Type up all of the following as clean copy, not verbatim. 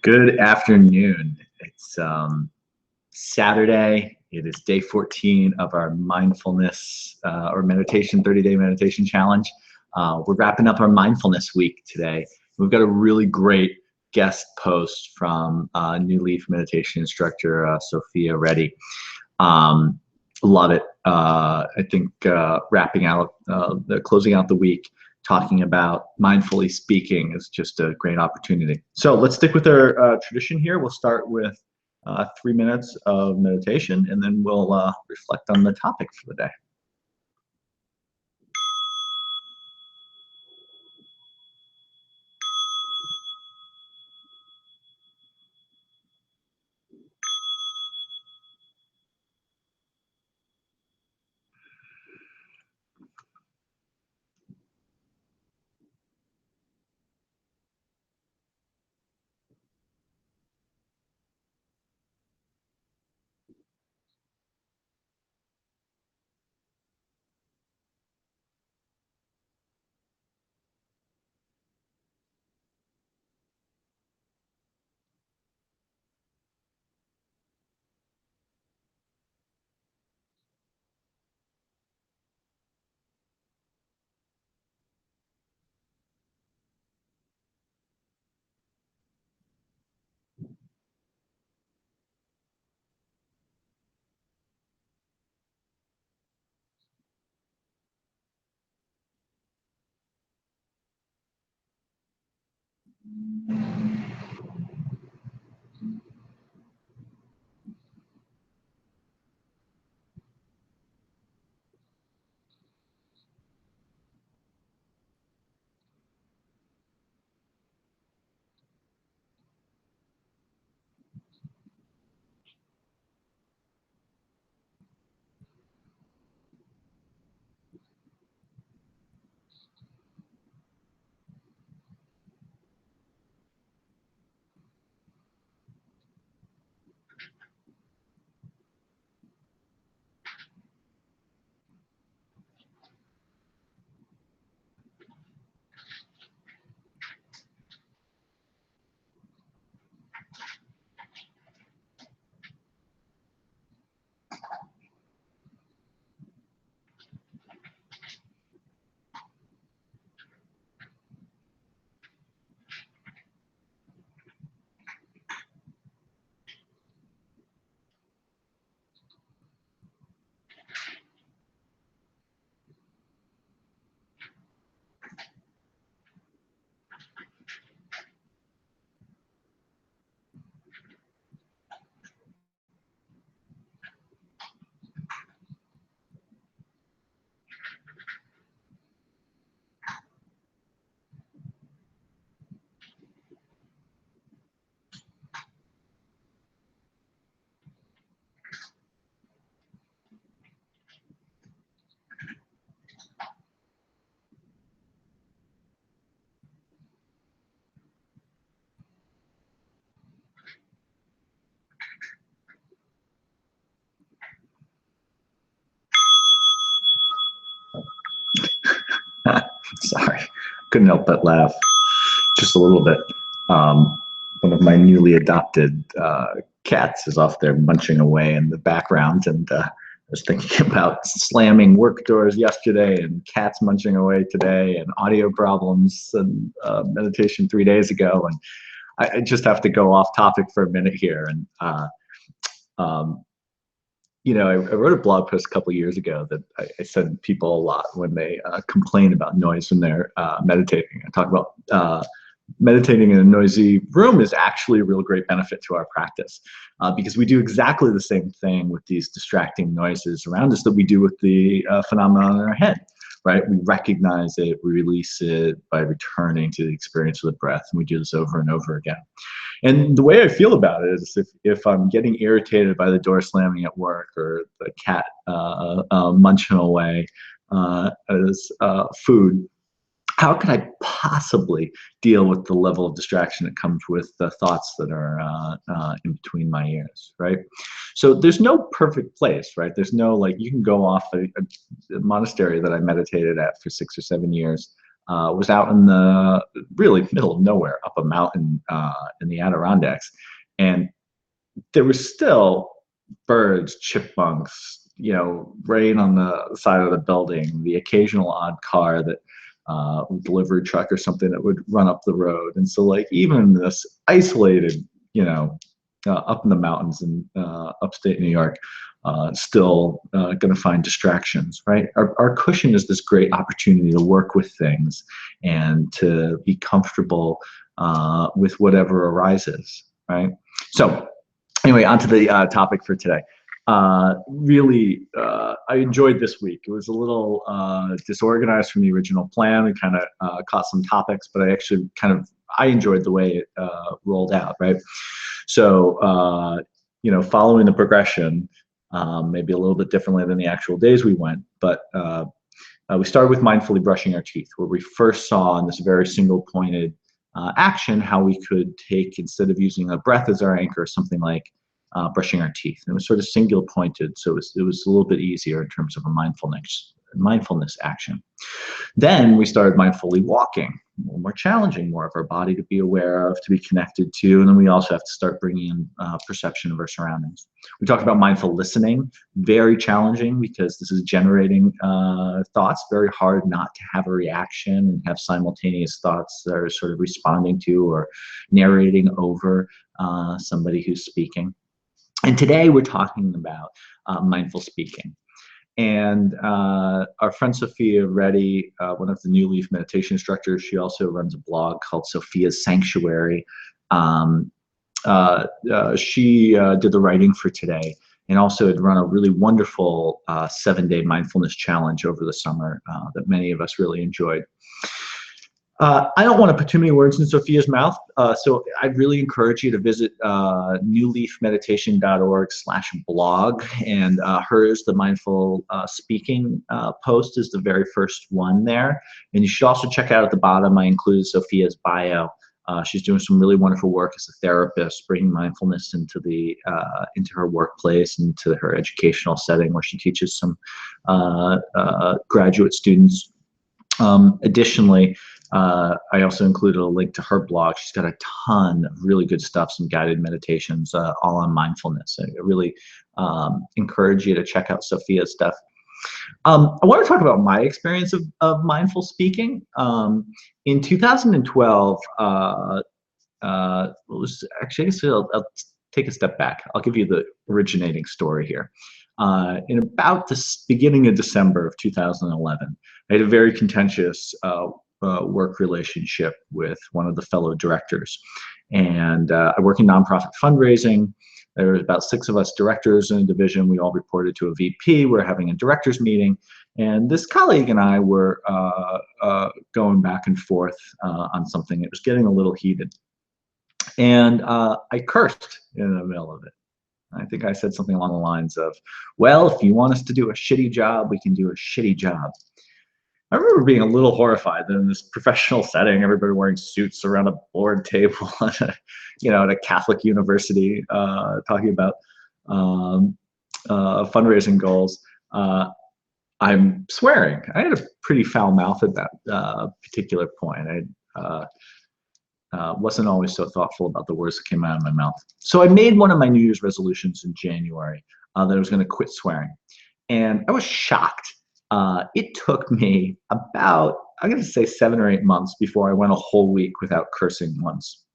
Good afternoon. It's Saturday. It is day 14 of our mindfulness or meditation, 30-day meditation challenge. We're wrapping up our mindfulness week today. We've got a really great guest post from New Leaf meditation instructor, Sophia Reddy. Love it. I think closing out the week, talking about mindfully speaking is just a great opportunity. So let's stick with our tradition here. We'll start with 3 minutes of meditation, and then we'll reflect on the topic for the day. Sorry, couldn't help but laugh just a little bit. One of my newly adopted cats is off there munching away in the background, and I was thinking about slamming work doors yesterday and cats munching away today and audio problems and meditation 3 days ago. And I just have to go off topic for a minute here. And I wrote a blog post a couple of years ago that I send people a lot when they complain about noise when they're meditating. I talk about meditating in a noisy room is actually a real great benefit to our practice because we do exactly the same thing with these distracting noises around us that we do with the phenomenon in our head, right? We recognize it, we release it by returning to the experience of the breath, and we do this over and over again. And the way I feel about it is if I'm getting irritated by the door slamming at work or the cat munching away as food, how can I possibly deal with the level of distraction that comes with the thoughts that are in between my ears, right? So there's no perfect place, right? There's no, like, you can go off a monastery that I meditated at for 6 or 7 years was out in the really middle of nowhere, up a mountain in the Adirondacks, and there was still birds, chipmunks, rain on the side of the building, the occasional odd car that delivery truck or something that would run up the road. And so like even this isolated, up in the mountains in upstate New York, still going to find distractions, right? Our cushion is this great opportunity to work with things and to be comfortable with whatever arises, right? So anyway, on to the topic for today. Really, I enjoyed this week. It was a little disorganized from the original plan. We kind of caught some topics, but I actually I enjoyed the way it rolled out, right? So, following the progression, maybe a little bit differently than the actual days we went, but we started with mindfully brushing our teeth, where we first saw in this very single pointed action how we could take, instead of using a breath as our anchor, something like brushing our teeth. And it was sort of single pointed, so it was a little bit easier in terms of a mindfulness action. Then we started mindfully walking, more challenging, more of our body to be aware of, to be connected to, and then we also have to start bringing in perception of our surroundings. We talked about mindful listening, very challenging because this is generating thoughts, very hard not to have a reaction and have simultaneous thoughts that are sort of responding to or narrating over somebody who's speaking. And today we're talking about mindful speaking. And our friend Sophia Reddy, one of the New Leaf meditation instructors, she also runs a blog called Sophia's Sanctuary. She did the writing for today and also had run a really wonderful 7-day mindfulness challenge over the summer that many of us really enjoyed. I don't want to put too many words in Sophia's mouth, so I'd really encourage you to visit newleafmeditation.org/blog, and hers, the mindful speaking post, is the very first one there. And you should also check out at the bottom, I included Sophia's bio. She's doing some really wonderful work as a therapist, bringing mindfulness into her workplace, into her educational setting, where she teaches some graduate students. Additionally, I also included a link to her blog. She's got a ton of really good stuff, some guided meditations, all on mindfulness. I really encourage you to check out Sophia's stuff. I want to talk about my experience of mindful speaking. In 2012, I'll take a step back. I'll give you the originating story here. In about the beginning of December of 2011, I had a very contentious work relationship with one of the fellow directors. And I work in nonprofit fundraising. There were about 6 of us directors in a division. We all reported to a VP. We're having a directors meeting. And this colleague and I were going back and forth on something. It was getting a little heated. And I cursed in the middle of it. I think I said something along the lines of, well, if you want us to do a shitty job, we can do a shitty job. I remember being a little horrified that in this professional setting, everybody wearing suits around a board table at a Catholic university, talking about fundraising goals. I'm swearing. I had a pretty foul mouth at that particular point. I wasn't always so thoughtful about the words that came out of my mouth. So I made one of my New Year's resolutions in January that I was going to quit swearing. And I was shocked. It took me about, I'm going to say 7 or 8 months before I went a whole week without cursing once.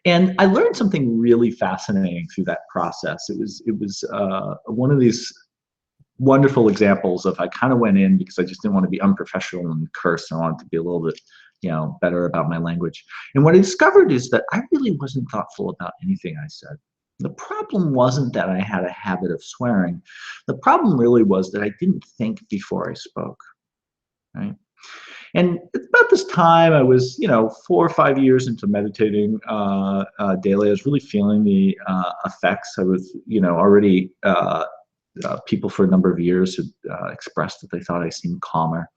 And I learned something really fascinating through that process. It was one of these wonderful examples of, I kind of went in because I just didn't want to be unprofessional and curse. I wanted to be a little bit, better about my language. And what I discovered is that I really wasn't thoughtful about anything I said. The problem wasn't that I had a habit of swearing. The problem really was that I didn't think before I spoke, right? And about this time, I was, 4 or 5 years into meditating daily. I was really feeling the effects. I was, already, people for a number of years had expressed that they thought I seemed calmer.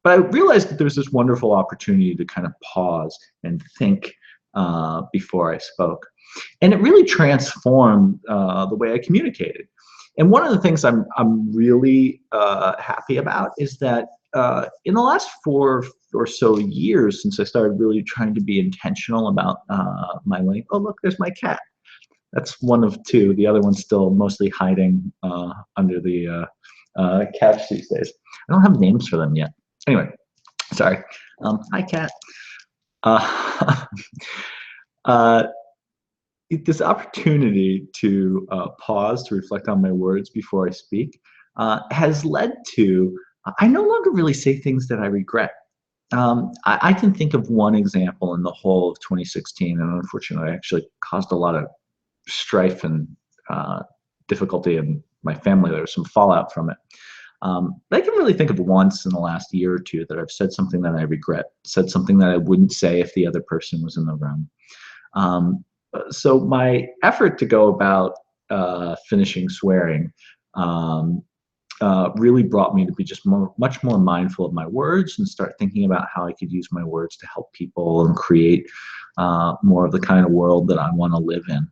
But I realized that there was this wonderful opportunity to kind of pause and think before I spoke. And it really transformed the way I communicated. And one of the things I'm really happy about is that in the last 4 or so years, since I started really trying to be intentional about my length. Oh, look, there's my cat. That's one of two. The other one's still mostly hiding under the couch these days. I don't have names for them yet. Anyway, sorry. Hi, cat. Uh, uh, this opportunity to pause, to reflect on my words before I speak, has led to I no longer really say things that I regret. I can think of one example in the whole of 2016, and unfortunately, I actually caused a lot of strife and difficulty in my family. There was some fallout from it. I can really think of once in the last year or two that I've said something that I regret, said something that I wouldn't say if the other person was in the room. So my effort to go about finishing swearing really brought me to be just much more mindful of my words and start thinking about how I could use my words to help people and create more of the kind of world that I want to live in.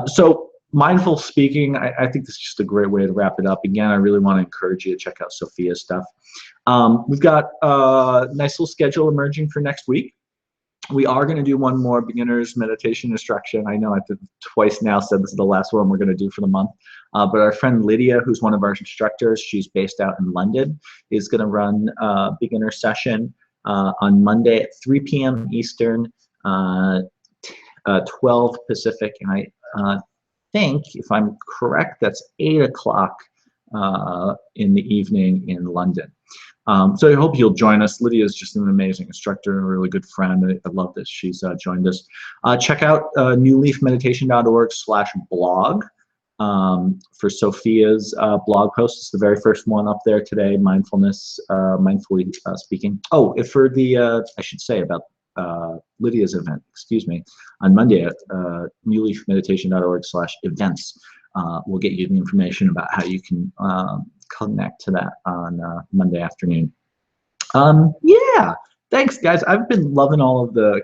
So mindful speaking, I think this is just a great way to wrap it up. Again, I really want to encourage you to check out Sophia's stuff. We've got a nice little schedule emerging for next week. We are going to do one more beginner's meditation instruction. I know I've twice now said this is the last one we're going to do for the month. But our friend Lydia, who's one of our instructors, she's based out in London, is going to run a beginner session on Monday at 3 p.m. Eastern, 12 Pacific. And I think, if I'm correct, that's 8 o'clock in the evening in London. So I hope you'll join us. Lydia is just an amazing instructor and a really good friend. I love this. She's joined us. Check out newleafmeditation.org/blog for Sophia's blog post. It's the very first one up there today, mindfully speaking. Oh, if for the, I should say about Lydia's event, excuse me, on Monday at newleafmeditation.org/events. We'll get you the information about how you can connect to that on Monday afternoon. Yeah, thanks, guys. I've been loving all of the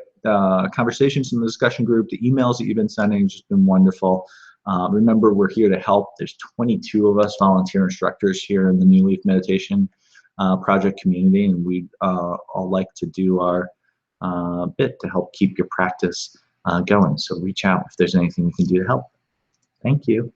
conversations in the discussion group. The emails that you've been sending have just been wonderful. Remember, we're here to help. There's 22 of us volunteer instructors here in the New Leaf Meditation Project community, and we all like to do our bit to help keep your practice going. So reach out if there's anything we can do to help. Thank you.